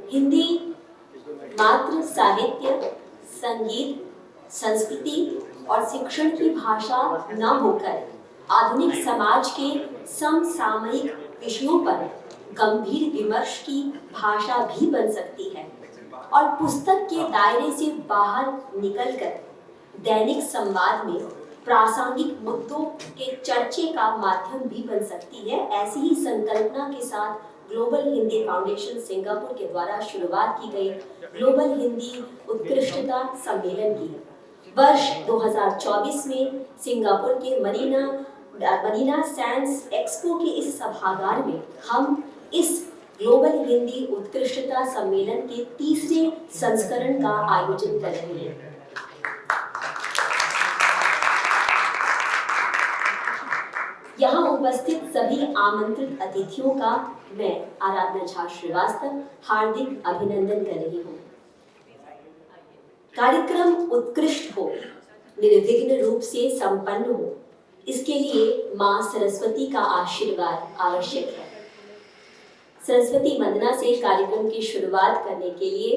हिंदी मात्र साहित्य, संगीत, संस्कृति और शिक्षण की भाषा न होकर आधुनिक समाज के समसामयिक विषयों पर गंभीर विमर्श की भाषा भी बन सकती है और पुस्तक के दायरे से बाहर निकलकर दैनिक संवाद में प्रासंगिक मुद्दों के चर्चे का माध्यम भी बन सकती है। ऐसी ही संकल्पना के साथ ग्लोबल हिंदी फाउंडेशन सिंगापुर के द्वारा शुरुआत की गई ग्लोबल हिंदी उत्कृष्टता सम्मेलन की वर्ष 2024 में सिंगापुर के मरीना सैंड्स एक्सपो के इस सभागार में हम इस ग्लोबल हिंदी उत्कृष्टता सम्मेलन के तीसरे संस्करण का आयोजन कर रहे हैं। यहाँ उपस्थित सभी आमंत्रित अतिथियों का मैं आराधना झा श्रीवास्तव हार्दिक अभिनंदन कर रही हूँ। कार्यक्रम उत्कृष्ट हो, निर्विघ्न रूप से संपन्न हो, इसके लिए माँ सरस्वती का आशीर्वाद आवश्यक है। सरस्वती वंदना से कार्यक्रम की शुरुआत करने के लिए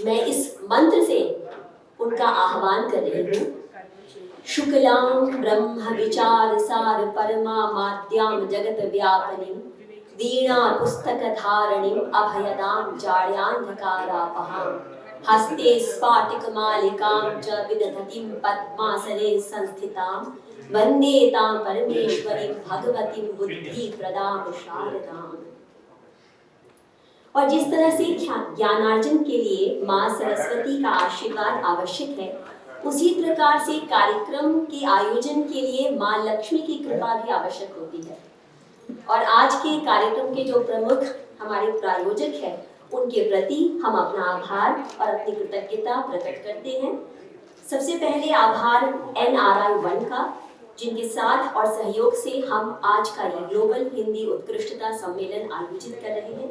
मैं इस मंत्र से उनका आह्वान कर रही हूँ। शुक्लां ब्रह्म विचार सार परमा माद्याम जगत व्यापनी वीणा पुस्तक धारणीम अभयदाम जाड्यांधकारापहां हस्ते स्फाटिक मालिकां च विदधतीं पद्मासने संस्थितां वंदे तां परमेश्वरीं भगवतीं बुद्धि प्रदां शारदां। और जिस तरह से ज्ञानार्जन के लिए माँ सरस्वती का आशीर्वाद आवश्यक है, उसी प्रकार से कार्यक्रम के आयोजन के लिए माँ लक्ष्मी की कृपा भी आवश्यक होती है। और आज के कार्यक्रम के जो प्रमुख हमारे प्रायोजक हैं, उनके प्रति हम अपना आभार और अपनी कृतज्ञता प्रकट करते हैं। सबसे पहले आभार NRI 1 का, जिनके साथ और सहयोग से हम आज का ये ग्लोबल हिंदी उत्कृष्टता सम्मेलन आयोजित कर रहे हैं।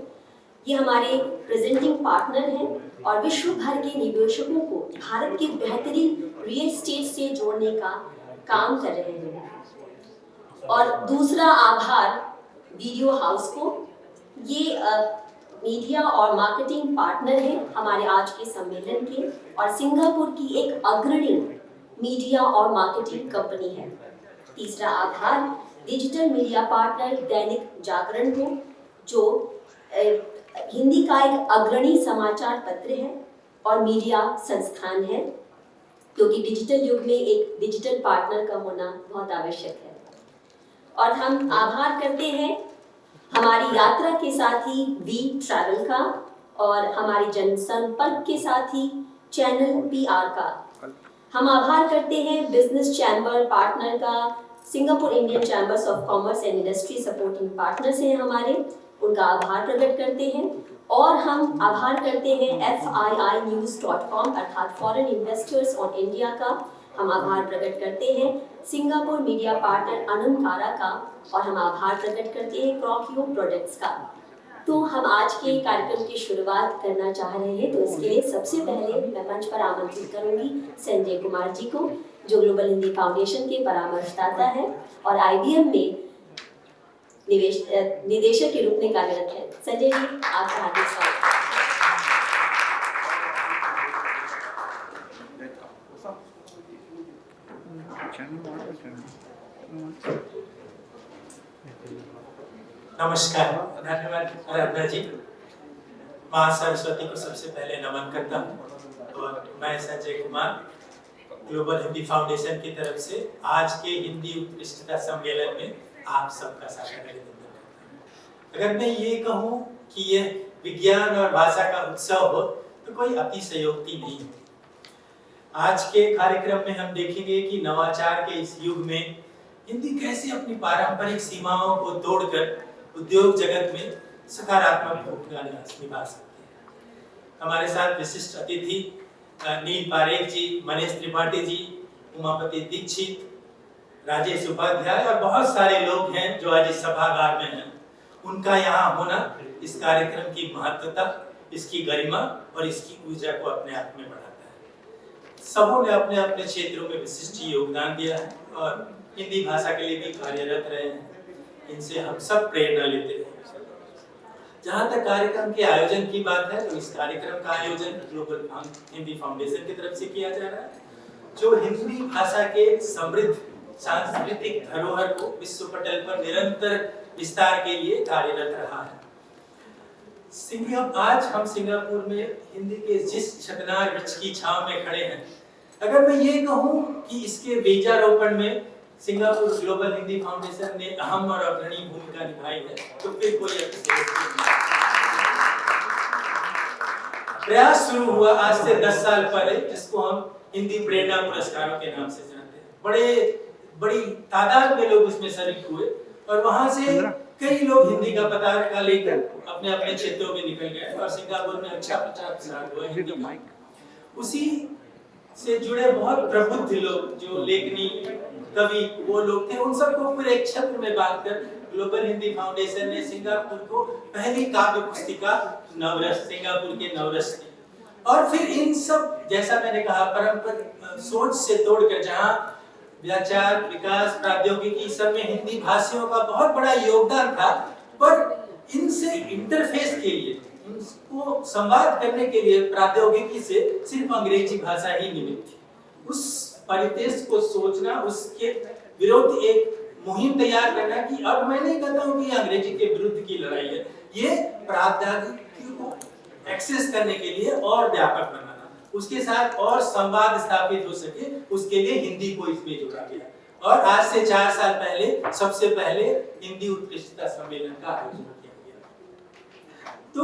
ये हमारे प्रेजेंटिंग पार्टनर हैं और विश्व भर के निवेशकों को भारत के बेहतरीन रियल एस्टेट से जोड़ने का काम कर रहे हैं। और दूसरा आभार वीडियो हाउस को, ये मीडिया और मार्केटिंग पार्टनर हैं हमारे आज के सम्मेलन के और सिंगापुर की एक अग्रणी मीडिया और मार्केटिंग कंपनी है। तीसरा आभार digital media partner Dainik Jagran को, जो हिंदी का एक अग्रणी समाचार पत्र है और मीडिया संस्थान है, क्योंकि डिजिटल युग में एक डिजिटल पार्टनर का होना बहुत आवश्यक है। और हम आभार करते हैं हमारी यात्रा के साथी वी ट्रैवल का और हमारी जनसंपर्क के साथी चैनल PR का। हम आभार करते हैं बिजनेस चैम्बर पार्टनर का, Singapore Indian chambers of commerce and industry supporting partners हैं हमारे, उनका आभार प्रकट करते हैं। और हम आभार करते हैं FIInews.com अर्थात फॉरेन इन्वेस्टर्स ऑन इंडिया का। हम आभार प्रकट करते हैं सिंगापुर मीडिया पार्टनर अनुमकारा का और हम आभार प्रकट करते हैं क्रॉकियो प्रोडक्ट्स का। तो हम आज के कार्यक्रम की शुरुआत करना चाह रहे हैं, तो इसके लिए सबसे पहले मैं मंच पर आमंत्रित करूंगी संजय कुमार जी को, जो ग्लोबल हिंदी फाउंडेशन के परामर्शदाता है और IBM में निदेशक के रूप में कार्यरत है। संजय जी, आपका हार्दिक स्वागत। नमस्कार, धन्यवाद आराधना जी। माँ सरस्वती को सबसे पहले नमन करता हूँ और मैं संजय कुमार ग्लोबल हिंदी फाउंडेशन की तरफ से आज के हिंदी उत्कृष्टता सम्मेलन में आप सबका सादर अभिनंदन करता हूँ। अगर मैं ये कहूँ कि यह विज्ञान और भाषा का उत्सव हो तो कोई अतिशयोक्ति नहीं है। आज के कार्यक्रम में हम देखेंगे कि नवाचार के इस युग में हिंदी कैसे अपनी पारंपरिक सीमाओं को तोड़कर उद्योग जगत में सकारात्मक भूमिका निभा सकती है। हमारे साथ विशिष्ट अतिथि नील पारेख जी, मनीष त्रिपाठी जी, उमापति दीक्षित, राजेश उपाध्याय और बहुत सारे लोग हैं जो आज इस सभागार में हैं। उनका यहाँ होना इस कार्यक्रम की महत्वता, इसकी गरिमा और इसकी ऊर्जा को अपने आप में बढ़ाता है। सबों ने अपने अपने क्षेत्रों में विशिष्ट योगदान दिया है और हिंदी भाषा के लिए भी कार्यरत रहे हैं। इनसे हम सब प्रेरणा लेते हैं। जहाँ तक कार्यक्रम के आयोजन की बात है, तो इस कार्यक्रम का आयोजन ग्लोबल हिंदी फाउंडेशन की तरफ से किया जा रहा है, जो हिंदी भाषा के समृद्ध सांस्कृतिक धरोहर को विश्व पटल पर निरंतर विस्तार के लिए कार्यरत रहा है। आज हम सिंगापुर में हिंदी के जिस छतनार वृक्ष की छांव में खड़े हैं, अगर मैं ये कहूं कि इसके बीजारोपण में सिंगापुर ग्लोबल हिंदी फाउंडेशन ने अहम और अग्रणी भूमिका निभाई है, तो फिर कोई प्रयास शुरू हुआ आज से 10 साल पहले, जिसको हम हिंदी प्रेरणा पुरस्कारों के नाम से जानते हैं। बड़ी तादाद में लोग उसमें शरीक हुए और वहां से कई लोग हिंदी का पता लेकर अपने अपने क्षेत्रों में निकल गए और सिंगापुर में अच्छा प्रचार प्रसार हुआ हिंदी का। उसी से जुड़े बहुत प्रबुद्ध लोग, जो लेखनी कवि वो लोग थे, उन सबको पूरे एक छत्र में बांधकर ग्लोबल हिंदी फाउंडेशन ने सिंगापुर को पहली काव्य पुस्तिका नवरस, सिंगापुर के नवरस दी। और फिर इन सब, जैसा मैंने कहा, परंपरा सोच से तोड़कर जहाँ व्याचार, विकास, प्रौद्योगिकी सब में हिंदी भाषियों का बहुत बड़ा योगदान था, पर इनसे इंटरफेस के लिए, इनको संवाद करने के लिए प्रौद्योगिकी से सिर्फ अंग्रेजी भाषा ही निमित्त थी। उस परिवेश को सोचना, उसके विरुद्ध एक मुहिम तैयार करना कि अब मैं नहीं कहता हूँ कि अंग्रेजी के विरुद्ध की लड़ाई है, ये प्रौद्योगिकी को एक्सेस करने के लिए और व्यापक बनाना, उसके साथ और संवाद स्थापित हो सके, उसके लिए हिंदी को इसमें जोड़ा गया। और आज से 4 साल पहले सबसे पहले हिंदी उत्कृष्टता सम्मेलन का आयोजन किया गया। तो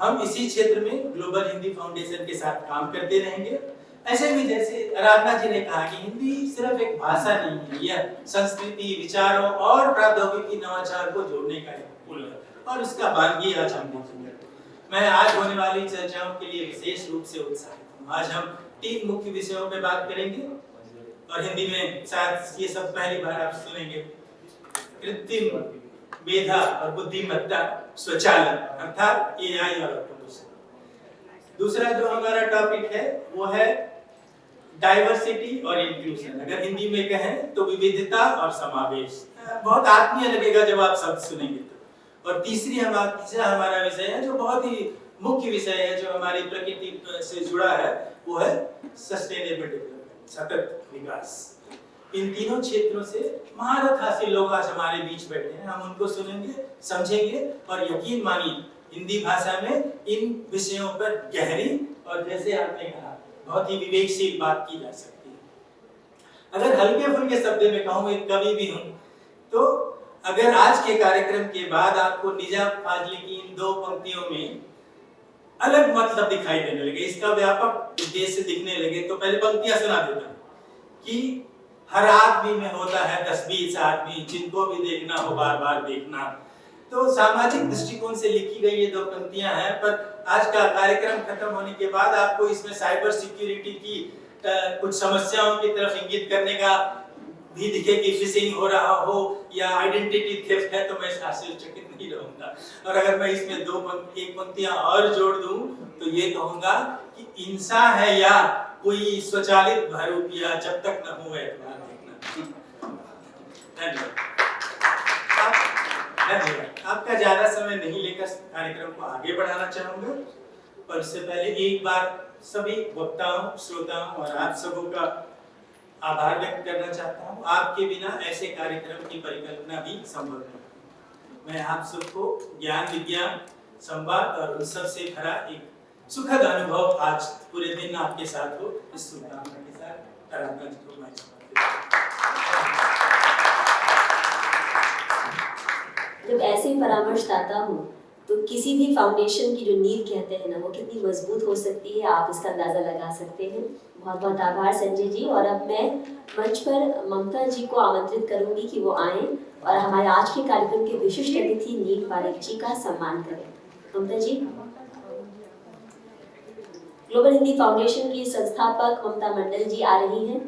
हम इसी क्षेत्र में ग्लोबल हिंदी फाउंडेशन के साथ काम करते रहेंगे। ऐसे भी जैसे आराधना जी ने कहा कि हिंदी सिर्फ एक भाषा नहीं है, यह संस्कृति, विचारों और प्रौद्योगिकी नवाचार को जोड़ने का एक पुल है, और उसका बानगी आज हम देखेंगे। मैं आज होने वाली चर्चाओं के लिए विशेष रूप से उत्साहित हूँ। आज हम 3 मुख्य विषयों पे बात करेंगे और हिंदी में शायद ये सब पहली बार आप सुनेंगे। कृत्रिम मेधा और बुद्धिमत्ता स्वचालन, अर्थात एआई और ऑटोमेशन। दूसरा जो हमारा टॉपिक है वो है डाइवर्सिटी और इंक्लूजन। अगर हिंदी में कहें तो विविधता और समावेश। बहुत आत्मीय लगेगा जब आप शब्द सुनेंगे तो। और तीसरा हमारा विषय है जो बहुत ही मुख्य विषय है, जो हमारी प्रकृति से जुड़ा है, वो है सस्टेनेबल डेवलपमेंट, सतत विकास। इन तीनों क्षेत्रों से महारत हासिल लोग आज हमारे बीच बैठे हैं। हम उनको सुनेंगे, समझेंगे और यकीन मानिए हिंदी भाषा में इन विषयों पर गहरी और, जैसे आपने कहा, बहुत ही विवेकशील बात की जा सकती है। अगर हल्के फुल्के शब्द में कहूँ, एक कवि भी हूँ, तो अगर आज के कार्यक्रम के बाद आपको निजाम फाजली की इन 2 पंक्तियों में अलग मतलब दिखाई देने लगे, इसका व्यापक उद्देश्य दिखने लगे, तो पहले पंक्तियां सुना देता हूं कि हर आदमी में होता है 10-20 आदमी, जिनको भी देखना हो बार बार देखना। तो सामाजिक दृष्टिकोण से लिखी गई ये 2 पंक्तियां हैं, पर आज का कार्यक्रम खत्म होने के बाद आपको इसमें साइबर सिक्योरिटी की कुछ समस्याओं की तरफ इंगित करने का भी दिखे कि फिशिंग हो रहा हो या आइडेंटिटी थेफ्ट है, तो मैं आश्चर्यचकित नहीं रहूंगा। और अगर मैं इसमें एक पंक्तियां और जोड़ दूं तो ये कहूंगा कि इंसान है या कोई स्वचालित भरूपिया, जब तक न हो एतबार देखना। धन्यवाद। आपका ज्यादा समय नहीं लेकर कार्यक्रम को आगे बढ़ाना चाहूंगा, और इससे पहले एक बार सभी वक्ताओं, श्रोताओं और आप सबों का आभार व्यक्त करना चाहता हूँ। आपके बिना ऐसे कार्यक्रम की परिकल्पना भी संभव नहीं। मैं आप सबको ज्ञान, विज्ञान, संवाद और उन सब से भरा एक सुखद अनुभव आज पूरे दिन आपके साथ हो, इस शुभकामना के साथ आराधना जी को मैं जब ऐसे परामर्शदाता हो तो किसी भी फाउंडेशन की जो नींव कहते हैं ना, वो कितनी मजबूत हो सकती है, आप इसका अंदाजा लगा सकते हैं। बहुत बहुत आभार संजय जी। और अब मैं मंच पर ममता जी को आमंत्रित करूंगी कि वो आएं और हमारे आज के कार्यक्रम के विशिष्ट अतिथि नील पारेख जी का सम्मान करें। ममता जी। ग्लोबल हिंदी फाउंडेशन की संस्थापक ममता मंडल जी आ रही हैं।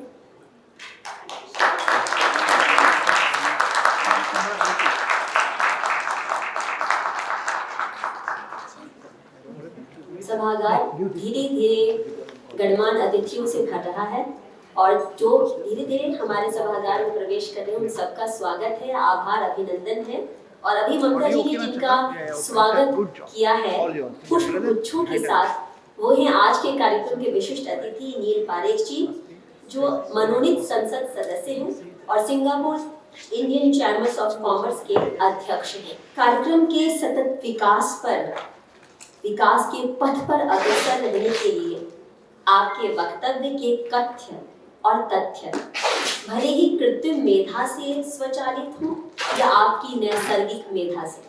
सभागार धीरे धीरे गणमान्य अतिथियों से भर रहा है, और जो धीरे धीरे हमारे सभागार में प्रवेश कर रहे हैं उन सबका स्वागत है, आभार, अभिनंदन है। और अभी ममता जी ने जिनका स्वागत किया है पुष्प गुच्छों के साथ, वो हैं आज के कार्यक्रम के विशिष्ट अतिथि नील पारेख जी, जो मनोनीत संसद सदस्य हैं और Singapore Indian chambers of commerce के अध्यक्ष हैं। कार्यक्रम के सतत विकास के पथ पर अग्रसर रहने के लिए आपके वक्तव्य के कथ्य और तथ्य भले ही कृत्रिम मेधा से स्वचालित हो या आपकी नैसर्गिक मेधा से,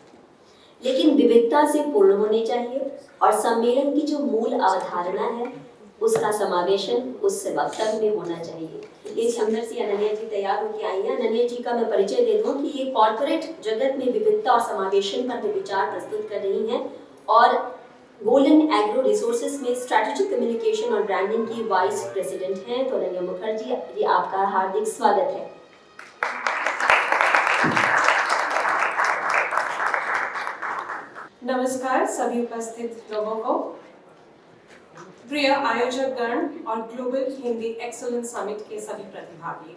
लेकिन विविधता से पूर्ण होने चाहिए और सम्मेलन की जो मूल अवधारणा है उसका समावेशन उस वक्तव्य में होना चाहिए। ये सुंदर सी अनन्या जी तैयार होकर आई हैं। अनन्या जी का मैं परिचय दे दूं कि ये कॉर्पोरेट जगत में विविधता और समावेशन पर विचार प्रस्तुत कर रही हैं और गोल्डन एग्रो रिसोर्सेज में स्ट्रैटेजिक कम्युनिकेशन और ब्रांडिंग की वाइस प्रेसिडेंट हैं। तो अनन्या मुखर्जी जी, आपका हार्दिक स्वागत है। नमस्कार सभी उपस्थित लोगों को, प्रिय आयोजक गण और ग्लोबल हिंदी एक्सीलेंस समिट के सभी प्रतिभागी।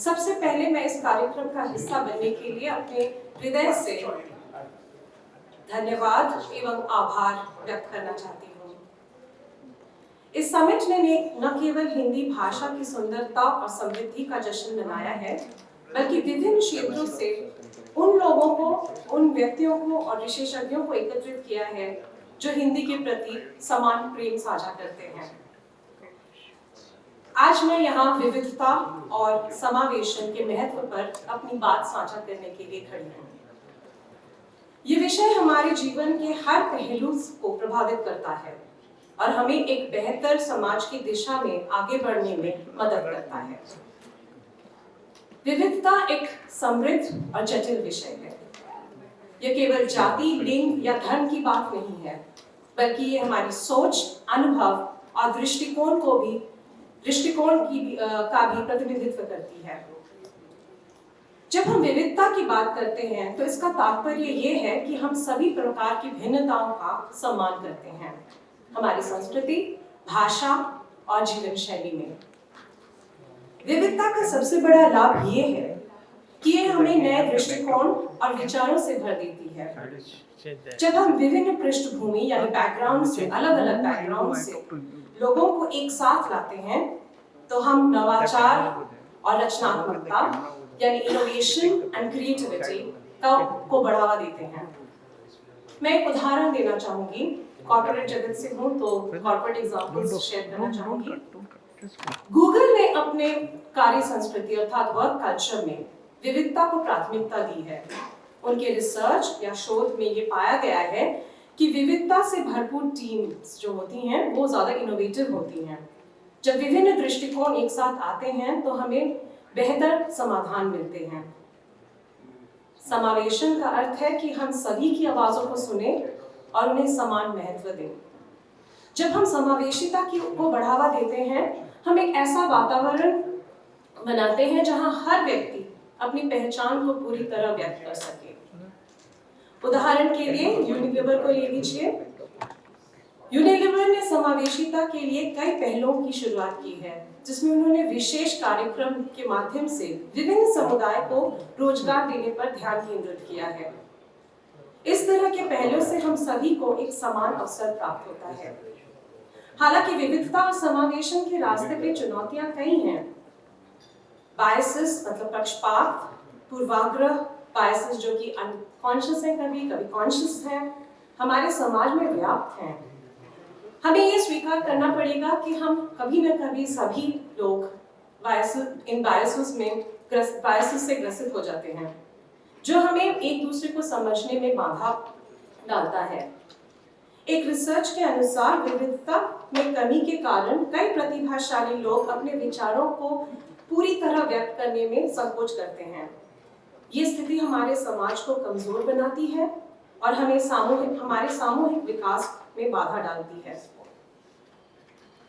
सबसे पहले मैं इस कार्यक्रम का हिस्सा बनने के लिए अपने हृदय से धन्यवाद एवं आभार व्यक्त करना चाहती हूँ। इस समिट ने न केवल हिंदी भाषा की सुंदरता और समृद्धि का जश्न मनाया है, बल्कि विभिन्न क्षेत्रों से उन लोगों को, उन व्यक्तियों को और विशेषज्ञों को एकत्रित किया है जो हिंदी के प्रति समान प्रेम साझा करते हैं। आज मैं यहाँ विविधता और समावेशन के महत्व पर अपनी बात साझा करने के लिए खड़ी हूँ। ये विषय हमारे जीवन के हर पहलू को प्रभावित करता है और हमें एक बेहतर समाज की दिशा में आगे बढ़ने में मदद करता है। विविधता एक समृद्ध और जटिल विषय है। यह केवल जाति, लिंग या धर्म की बात नहीं है, बल्कि ये हमारी सोच, अनुभव और दृष्टिकोण का भी प्रतिनिधित्व करती है। जब हम विविधता की बात करते हैं तो इसका तात्पर्य ये है कि हम सभी प्रकार की भिन्नताओं का सम्मान करते हैं, हमारी संस्कृति, भाषा और जीवन शैली में। विविधता का सबसे बड़ा लाभ ये है कि ये हमें नए दृष्टिकोण और विचारों से भर देती है। जब हम विभिन्न पृष्ठभूमि यानी बैकग्राउंड से, अलग-अलग बैकग्राउंड से लोगों को एक साथ लाते हैं, तो हम नवाचार और रचनात्मकता यानी इनोवेशन एंड क्रिएटिविटी को बढ़ावा देते हैं। मैं एक उदाहरण देना चाहूंगी, कॉर्पोरेट जगत से हूँ तो कॉर्पोरेट एग्जांपल्स शेयर करना चाहूंगी। गूगल ने अपने कार्य संस्कृति अर्थात वर्क कल्चर में विविधता को प्राथमिकता दी है। उनके रिसर्च या शोध में ये पाया गया है कि विविधता से भरपूर टीम्स जो होती हैं वो ज्यादा इनोवेटिव होती हैं। जब विभिन्न दृष्टिकोण एक साथ आते हैं तो हमें बेहतर समाधान मिलते हैं। समावेशन का अर्थ है कि हम सभी की आवाजों को सुने और उन्हें समान महत्व दें। जब हम समावेशिता को बढ़ावा देते हैं, हम एक ऐसा वातावरण बनाते हैं जहां हर व्यक्ति अपनी पहचान को पूरी तरह व्यक्त कर सके। उदाहरण के लिए यूनिलीवर को ले लीजिए। यूनिलीवर ने समावेशिता के लिए कई पहलों की शुरुआत की है, जिसमें उन्होंने विशेष कार्यक्रम के माध्यम से विभिन्न समुदाय को रोजगार देने पर ध्यान केंद्रित किया है। इस तरह के पहलों से हम सभी को एक समान अवसर प्राप्त होता है। हालांकि विविधता और समावेशन के रास्ते पे चुनौतियां कई हैं। बायसेस मतलब पक्षपात, पूर्वाग्रह, बायसेस जो कि अनकॉन्शियस है, कभी कॉन्शियस है, हमारे समाज में व्याप्त हैं। हमें ये स्वीकार करना पड़ेगा कि हम कभी न कभी सभी लोग इन बायसेस से ग्रसित हो जाते हैं, जो हमें एक दूसरे को समझने में बाधा डालता है। एक रिसर्च के अनुसार विविधता में कमी के कारण कई प्रतिभाशाली लोग अपने विचारों को पूरी तरह व्यक्त करने में संकोच करते हैं। ये स्थिति हमारे समाज को कमजोर बनाती है और हमारे सामूहिक विकास में बाधा डालती है।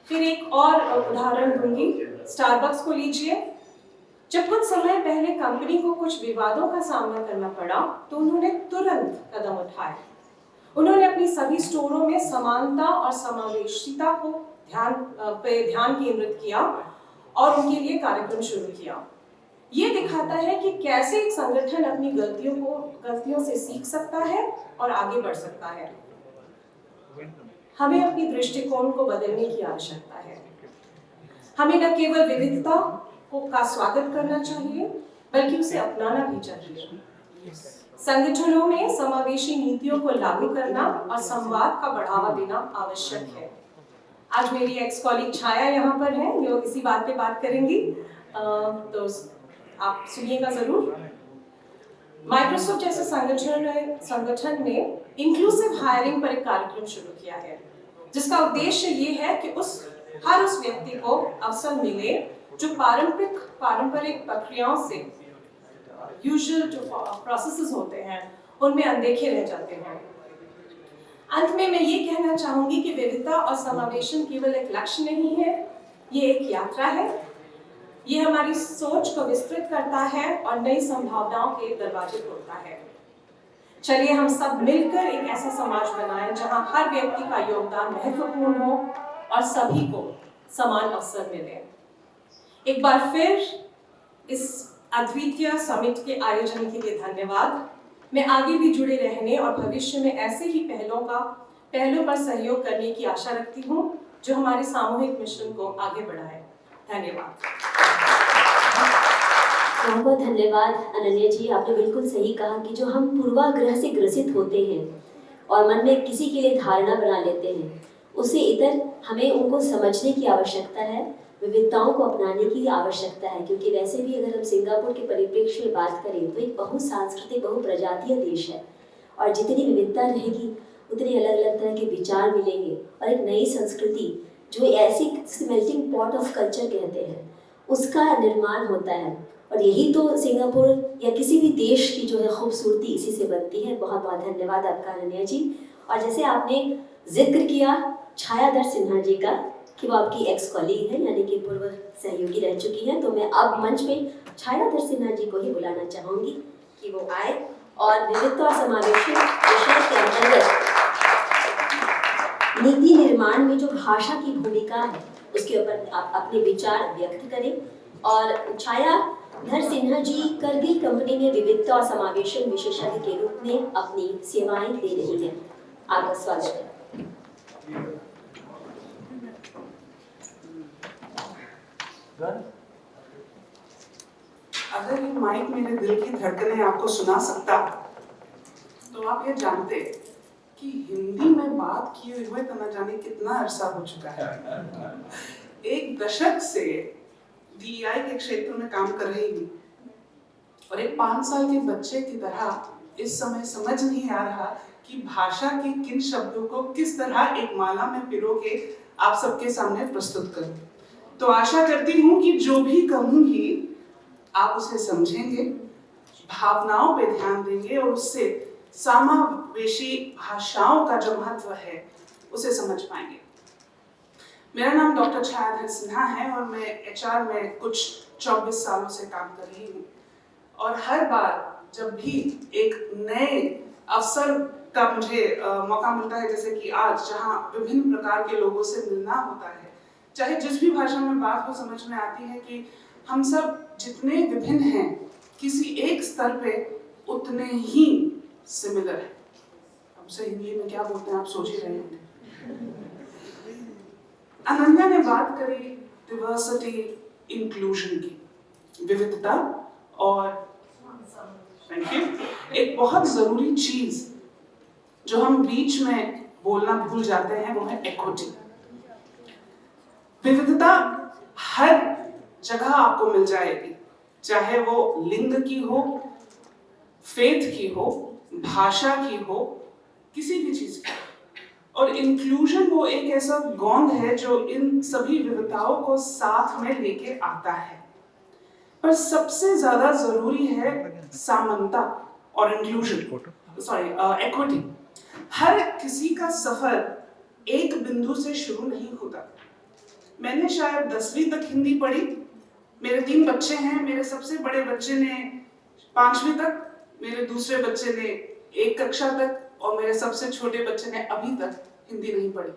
फिर एक और उदाहरण दूंगी, स्टारबक्स को लीजिए। जब कुछ समय पहले कंपनी को कुछ विवादों का सामना करना पड़ा तो उन्होंने तुरंत कदम उठाए। उन्होंने अपनी सभी स्टोरों में समानता और समावेशिता को ध्यान केंद्रित किया और उनके लिए कार्यक्रम शुरू किया। ये दिखाता है कि कैसे एक संगठन अपनी गलतियों से सीख सकता है और आगे बढ़ सकता है। हमें अपनी दृष्टिकोण को बदलने की आवश्यकता है। हमें न केवल विविधता का स्वागत करना चाहिए, बल्कि उसे अपनाना भी चाहिए। संगठनों में समावेशी नीतियों को लागू करना और संवाद का बढ़ावा देना आवश्यक है। आज मेरी एक्स कॉलीग छाया यहाँ पर है, जो इसी बात पे बात करेंगी, तो आप सुनिएगा जरूर। माइक्रोसॉफ्ट जैसे संगठन ने इंक्लूसिव हायरिंग पर एक कार्यक्रम शुरू किया है, जिसका उद्देश्य ये है कि हर उस व्यक्ति को अवसर मिले जो पारंपरिक प्रक्रियाओं से, यूजुअल जो प्रोसेसेस होते हैं, उनमें अनदेखे रह जाते हैं। अंत में मैं ये कहना चाहूंगी कि विविधता और समावेशन केवल एक लक्ष्य नहीं है, ये एक यात्रा है। ये हमारी सोच को विस्तृत करता है और नई संभावनाओं के दरवाजे खोलता है। चलिए हम सब मिलकर एक ऐसा समाज बनाएं जहां हर व्यक्ति का योगदान महत्वपूर्ण हो और सभी को समान अवसर मिले। एक बार फिर इस अद्वितीय समिट के आयोजन के लिए धन्यवाद। मैं आगे भी जुड़े रहने और भविष्य में ऐसे ही पहलों पर सहयोग करने की आशा रखती हूँ जो हमारे सामूहिक मिशन को आगे बढ़ाए। धन्यवाद। बहुत बहुत धन्यवाद अनन्या जी। आपने बिल्कुल सही कहा कि जो हम पूर्वाग्रह से ग्रसित होते हैं और मन में किसी के लिए धारणा बना लेते हैं, उससे इतर हमें उनको समझने की आवश्यकता है, विविधताओं को अपनाने की आवश्यकता है। क्योंकि वैसे भी अगर हम सिंगापुर के परिप्रेक्ष्य में बात करें तो एक बहुसांस्कृतिक बहुप्रजातीय देश है, और जितनी विविधता रहेगी उतने अलग अलग तरह के विचार मिलेंगे और एक नई संस्कृति, जो ऐसी मेल्टिंग पॉट ऑफ कल्चर कहते हैं, उसका निर्माण होता है। और यही तो सिंगापुर या किसी भी देश की जो है खूबसूरती इसी से बनती है। बहुत बहुत धन्यवाद आपका अनन्या जी। और जैसे आपने जिक्र किया छायाधर सिन्हा जी का कि वो आपकी एक्स कॉलीग है, यानी कि पूर्व सहयोगी रह चुकी हैं, तो मैं अब मंच पे छायाधर सिन्हा जी को ही बुलाना चाहूँगी कि वो आए और विविधता और समावेशन विषय के अंतर्गत नीति निर्माण में जो भाषा की भूमिका है उसके ऊपर आप अपने विचार व्यक्त करें। और छायाधर सिन्हा जी करगिल कंपनी में विविधता और समावेशन विशेषज्ञ के रूप में अपनी सेवाएं दे रही हैं। आपका स्वागत है। अगर ये माइक मेरे दिल की धड़कनें आपको सुना सकता तो आप ये जानते कि हिंदी में बात किए हुए तो न जाने कितना अरसा हो चुका है। एक दशक से DEI के क्षेत्र में काम कर रही हूँ और एक 5 साल के बच्चे की तरह इस समय समझ नहीं आ रहा कि भाषा के किन शब्दों को किस तरह एक माला में पिरो के आप सबके सामने प्रस्तुत करूं। तो आशा करती हूँ कि जो भी कहूंगी आप उसे समझेंगे, भावनाओं पे ध्यान देंगे और उससे समावेशी भाषाओं का जो महत्व है उसे समझ पाएंगे। मेरा नाम डॉक्टर छायाधर सिन्हा है और मैं HR में कुछ 24 सालों से काम कर रही हूँ। और हर बार जब भी एक नए अवसर का मुझे मौका मिलता है, जैसे कि आज जहाँ विभिन्न प्रकार के लोगों से मिलना होता है, चाहे जिस भी भाषा में बात हो, समझ में आती है कि हम सब जितने विभिन्न हैं किसी एक स्तर पे उतने ही सिमिलर है। अब से हिंदी में क्या बोलते हैं आप सोच ही रहे होंगे। अनन्या ने बात करी डिवर्सिटी इंक्लूजन की, विविधता और थैंक यू, एक बहुत जरूरी चीज जो हम बीच में बोलना भूल जाते हैं वो है इक्विटी। विविधता हर जगह आपको मिल जाएगी, चाहे वो लिंग की हो, फेथ की हो, भाषा की हो, किसी भी चीज की। और इंक्लूजन वो एक ऐसा गोंद है जो इन सभी विविधताओं को साथ में लेके आता है। पर सबसे ज्यादा जरूरी है समानता और इंक्लूजन, इक्विटी। हर किसी का सफर एक बिंदु से शुरू नहीं होता। मैंने शायद 10वीं तक हिंदी पढ़ी, मेरे 3 बच्चे हैं, मेरे सबसे बड़े बच्चे ने 5वीं तक, मेरे दूसरे बच्चे ने 1 कक्षा तक और मेरे सबसे छोटे बच्चे ने अभी तक हिंदी नहीं पढ़ी।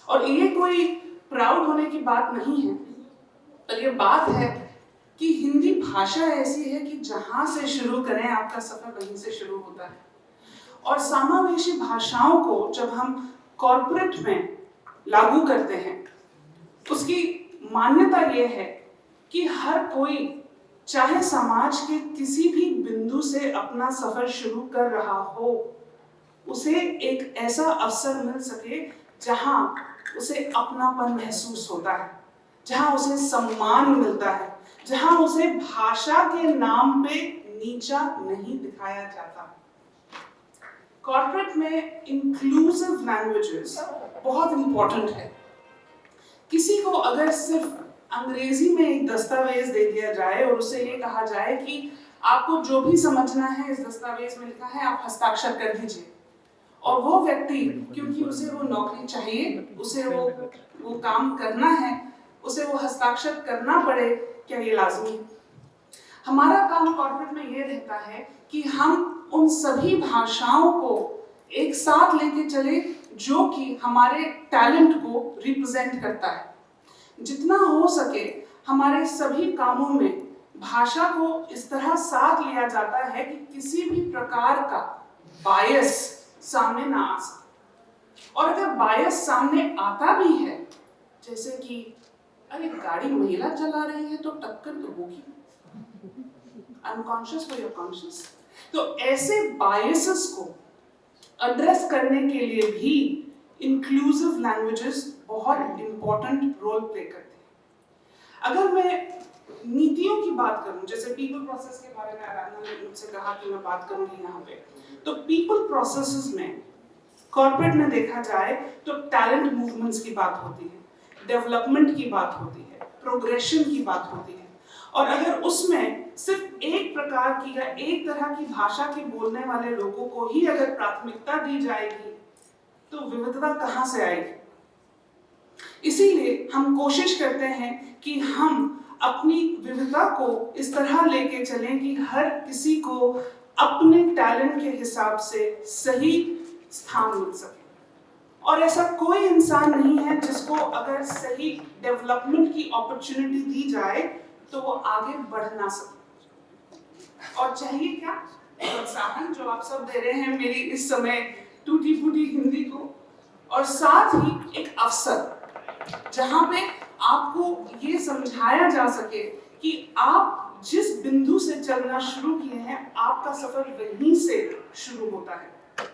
और ये कोई प्राउड होने की बात नहीं है, पर ये बात है कि हिंदी भाषा ऐसी है कि जहां से शुरू करें आपका सफर वहीं से शुरू होता है। और समावेशी भाषाओं को जब हम कॉर्पोरेट में लागू करते हैं, उसकी मान्यता यह है कि हर कोई चाहे समाज के किसी भी बिंदु से अपना सफर शुरू कर रहा हो, उसे एक ऐसा अवसर मिल सके जहां उसे अपनापन महसूस होता है, जहां उसे सम्मान मिलता है, जहां उसे भाषा के नाम पे नीचा नहीं दिखाया जाता। कॉर्पोरेट में इंक्लूसिव लैंग्वेजेस बहुत इंपॉर्टेंट है। किसी को अगर सिर्फ अंग्रेजी में एक दस्तावेज दे दिया जाए और उसे ये कहा जाए कि आपको जो भी समझना है इस दस्तावेज में लिखा है आप हस्ताक्षर कर दीजिए, और वो व्यक्ति, क्योंकि उसे वो नौकरी चाहिए, उसे वो काम करना है, उसे वो हस्ताक्षर करना पड़े, क्या ये लाजमी है? हमारा काम कॉर्पोरेट में ये रहता है कि हम उन सभी भाषाओं को एक साथ लेके चले जो कि हमारे टैलेंट को रिप्रेजेंट करता है। जितना हो सके हमारे सभी कामों में भाषा को इस तरह साथ लिया जाता है कि किसी भी प्रकार का बायस सामने ना आ सके। और अगर बायस सामने आता भी है, जैसे कि अरे गाड़ी महिला चला रही है तो टक्कर तो होगी, अनकॉन्शियस फॉर योर कॉन्शियस, तो ऐसे बायसेस को एड्रेस करने के लिए भी इंक्लूसिव लैंग्वेजेस बहुत इंपॉर्टेंट रोल प्ले करते हैं। अगर मैं नीतियों की बात करूं, जैसे पीपल प्रोसेस के बारे में आराधना ने मुझसे कहा कि मैं बात करूंगी यहाँ पे, तो पीपल प्रोसेसेस में कॉर्पोरेट में देखा जाए तो टैलेंट मूवमेंट्स की बात होती है, डेवलपमेंट की बात होती है, प्रोग्रेशन की बात होती है। और अगर उसमें सिर्फ एक प्रकार की या एक तरह की भाषा के बोलने वाले लोगों को ही अगर प्राथमिकता दी जाएगी तो विविधता कहाँ से आएगी? इसीलिए हम कोशिश करते हैं कि हम अपनी विविधता को इस तरह लेके चलें कि हर किसी को अपने टैलेंट के हिसाब से सही स्थान मिल सके। और ऐसा कोई इंसान नहीं है जिसको अगर सही डेवलपमेंट की अपॉर्चुनिटी दी जाए तो वो आगे बढ़ ना सके। और चाहिए क्या? प्रोत्साहन जो आप सब दे रहे हैं मेरी इस समय टूटी फूटी हिंदी को, और साथ ही एक अवसर जहां पे आपको ये समझाया जा सके कि आप जिस बिंदु से चलना शुरू किए हैं आपका सफर वहीं से शुरू होता है।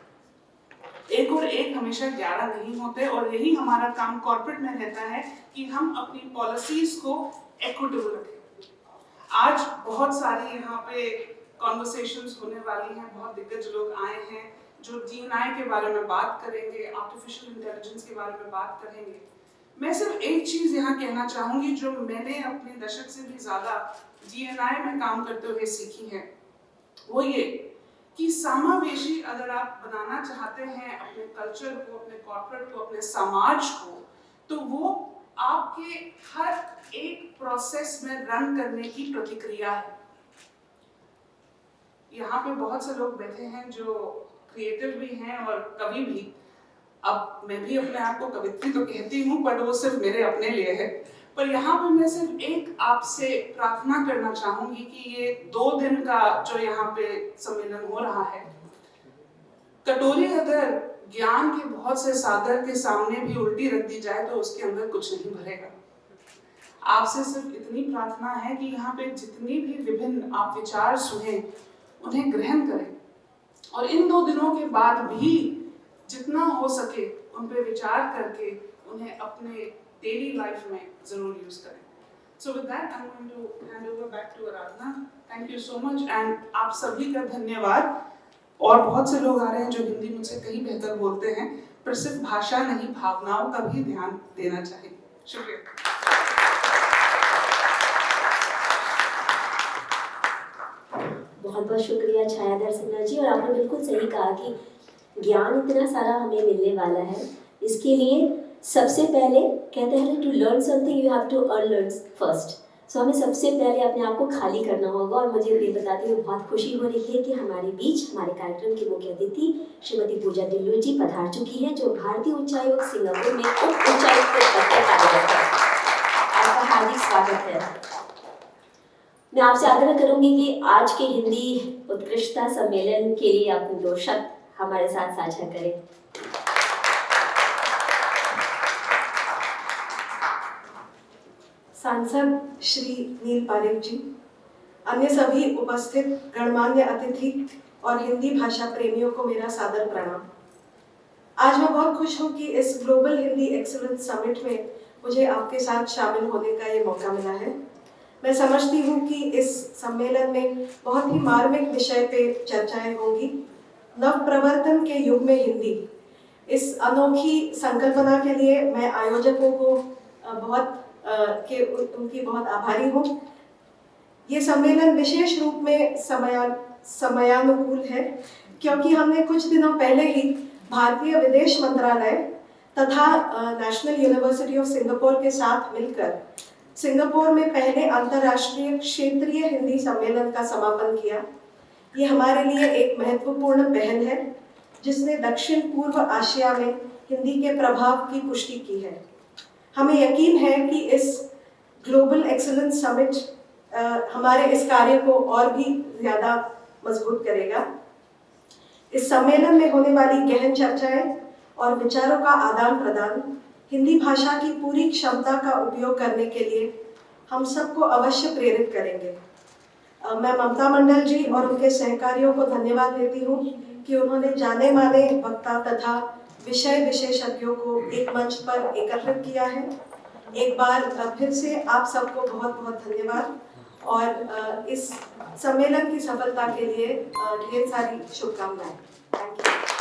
एक और एक हमेशा 11 नहीं होते, और यही हमारा काम कॉर्पोरेट में रहता है कि हम अपनी पॉलिसीज को इक्विटेबल रखें। आज बहुत सारी यहाँ पे कॉन्वर्सेशंस होने वाली हैं, बहुत दिग्गज लोग आए हैं जो DNI के बारे में बात करेंगे, आर्टिफिशियल इंटेलिजेंस के बारे में बात करेंगे। मैं सिर्फ एक चीज यहाँ कहना चाहूंगी जो मैंने अपने दशक से भी ज्यादा DNI में काम करते हुए सीखी है, वो ये कि समावेशी अगर आप बनाना चाहते हैं अपने कल्चर को, अपने कॉर्पोरेट को, अपने समाज को, तो वो आपके हर एक प्रोसेस में रन करने की प्रतिक्रिया है। यहाँ पे बहुत से लोग बैठे हैं जो क्रिएटिव भी हैं और कवि भी। अब मैं भी अपने आप को कवित्री तो कहती हूँ, पर वो सिर्फ मेरे अपने लिए है। पर यहाँ पे मैं सिर्फ एक आपसे प्रार्थना करना चाहूंगी कि ये 2 दिन का जो यहाँ पे सम्मेलन हो रहा है, कटोरी अगर ज्ञान के बहुत से सागर के सामने भी उल्टी रख दी जाए तो उसके अंदर कुछ नहीं भरेगा। आपसे सिर्फ इतनी प्रार्थना है कि यहाँ पे जितनी भी विभिन्न आप विचार सुने उन्हें ग्रहण करें, और इन 2 दिनों के बाद भी जितना हो सके उन पे विचार करके उन्हें अपने डेली लाइफ में जरूर यूज करें। So with that, I'm going to hand over back to Aradhana. Thank you so much, and आप सभी का धन्यवाद। और बहुत से लोग आ रहे हैं जो हिंदी मुझसे कहीं बेहतर बोलते हैं, पर सिर्फ भाषा नहीं भावनाओं का भी ध्यान देना चाहिए। शुक्रिया। बहुत बहुत शुक्रिया छायाधर सिन्हा जी। और आपने बिल्कुल सही कहा कि ज्ञान इतना सारा हमें मिलने वाला है, इसके लिए सबसे पहले कहते हैं to learn something you have to unlearn first. So हमें सबसे पहले अपने आप को खाली करना होगा। और मुझे ये बताते हुए बहुत खुशी हो रही है कि हमारे बीच हमारे कार्यक्रम की मुख्य अतिथि श्रीमती पूजा ढिल्लों जी पधार चुकी है, जो भारतीय उच्चायोग सिंगापुर में उप उच्चायुक्त के पद पर कार्यरत है। आपका हार्दिक स्वागत है। मैं आपसे आग्रह करूंगी कि आज के हिंदी उत्कृष्टता सम्मेलन के लिए अपने 2 शब्द हमारे साथ साझा करें। सांसद श्री नील पारेख जी, अन्य सभी उपस्थित गणमान्य अतिथि और हिंदी भाषा प्रेमियों को मेरा सादर प्रणाम। आज मैं बहुत खुश हूँ कि इस ग्लोबल हिंदी एक्सीलेंस समिट में मुझे आपके साथ शामिल होने का ये मौका मिला है। मैं समझती हूँ कि इस सम्मेलन में बहुत ही मार्मिक विषय पे चर्चाएं होंगी। नव प्रवर्तन के युग में हिंदी, इस अनोखी संकल्पना के लिए मैं आयोजकों को उनकी बहुत आभारी हूँ। ये सम्मेलन विशेष रूप में समयानुकूल है, क्योंकि हमने कुछ दिनों पहले ही भारतीय विदेश मंत्रालय तथा नेशनल यूनिवर्सिटी ऑफ सिंगापुर के साथ मिलकर सिंगापुर में पहले अंतर्राष्ट्रीय क्षेत्रीय हिंदी सम्मेलन का समापन किया। ये हमारे लिए एक महत्वपूर्ण पहल है, जिसने दक्षिण पूर्व एशिया में हिंदी के प्रभाव की पुष्टि की है। हमें यकीन है कि इस ग्लोबल एक्सीलेंस समिट हमारे इस कार्य को और भी ज़्यादा मजबूत करेगा। इस सम्मेलन में होने वाली गहन चर्चाएं और विचारों का आदान प्रदान हिंदी भाषा की पूरी क्षमता का उपयोग करने के लिए हम सबको अवश्य प्रेरित करेंगे। मैं ममता मंडल जी और उनके सहकारियों को धन्यवाद देती हूँ कि उन्होंने जाने माने वक्ता तथा विषय विशेषज्ञों को एक मंच पर एकत्रित किया है। एक बार फिर से आप सबको बहुत बहुत धन्यवाद और इस सम्मेलन की सफलता के लिए ढेर सारी शुभकामनाएं। Thank you.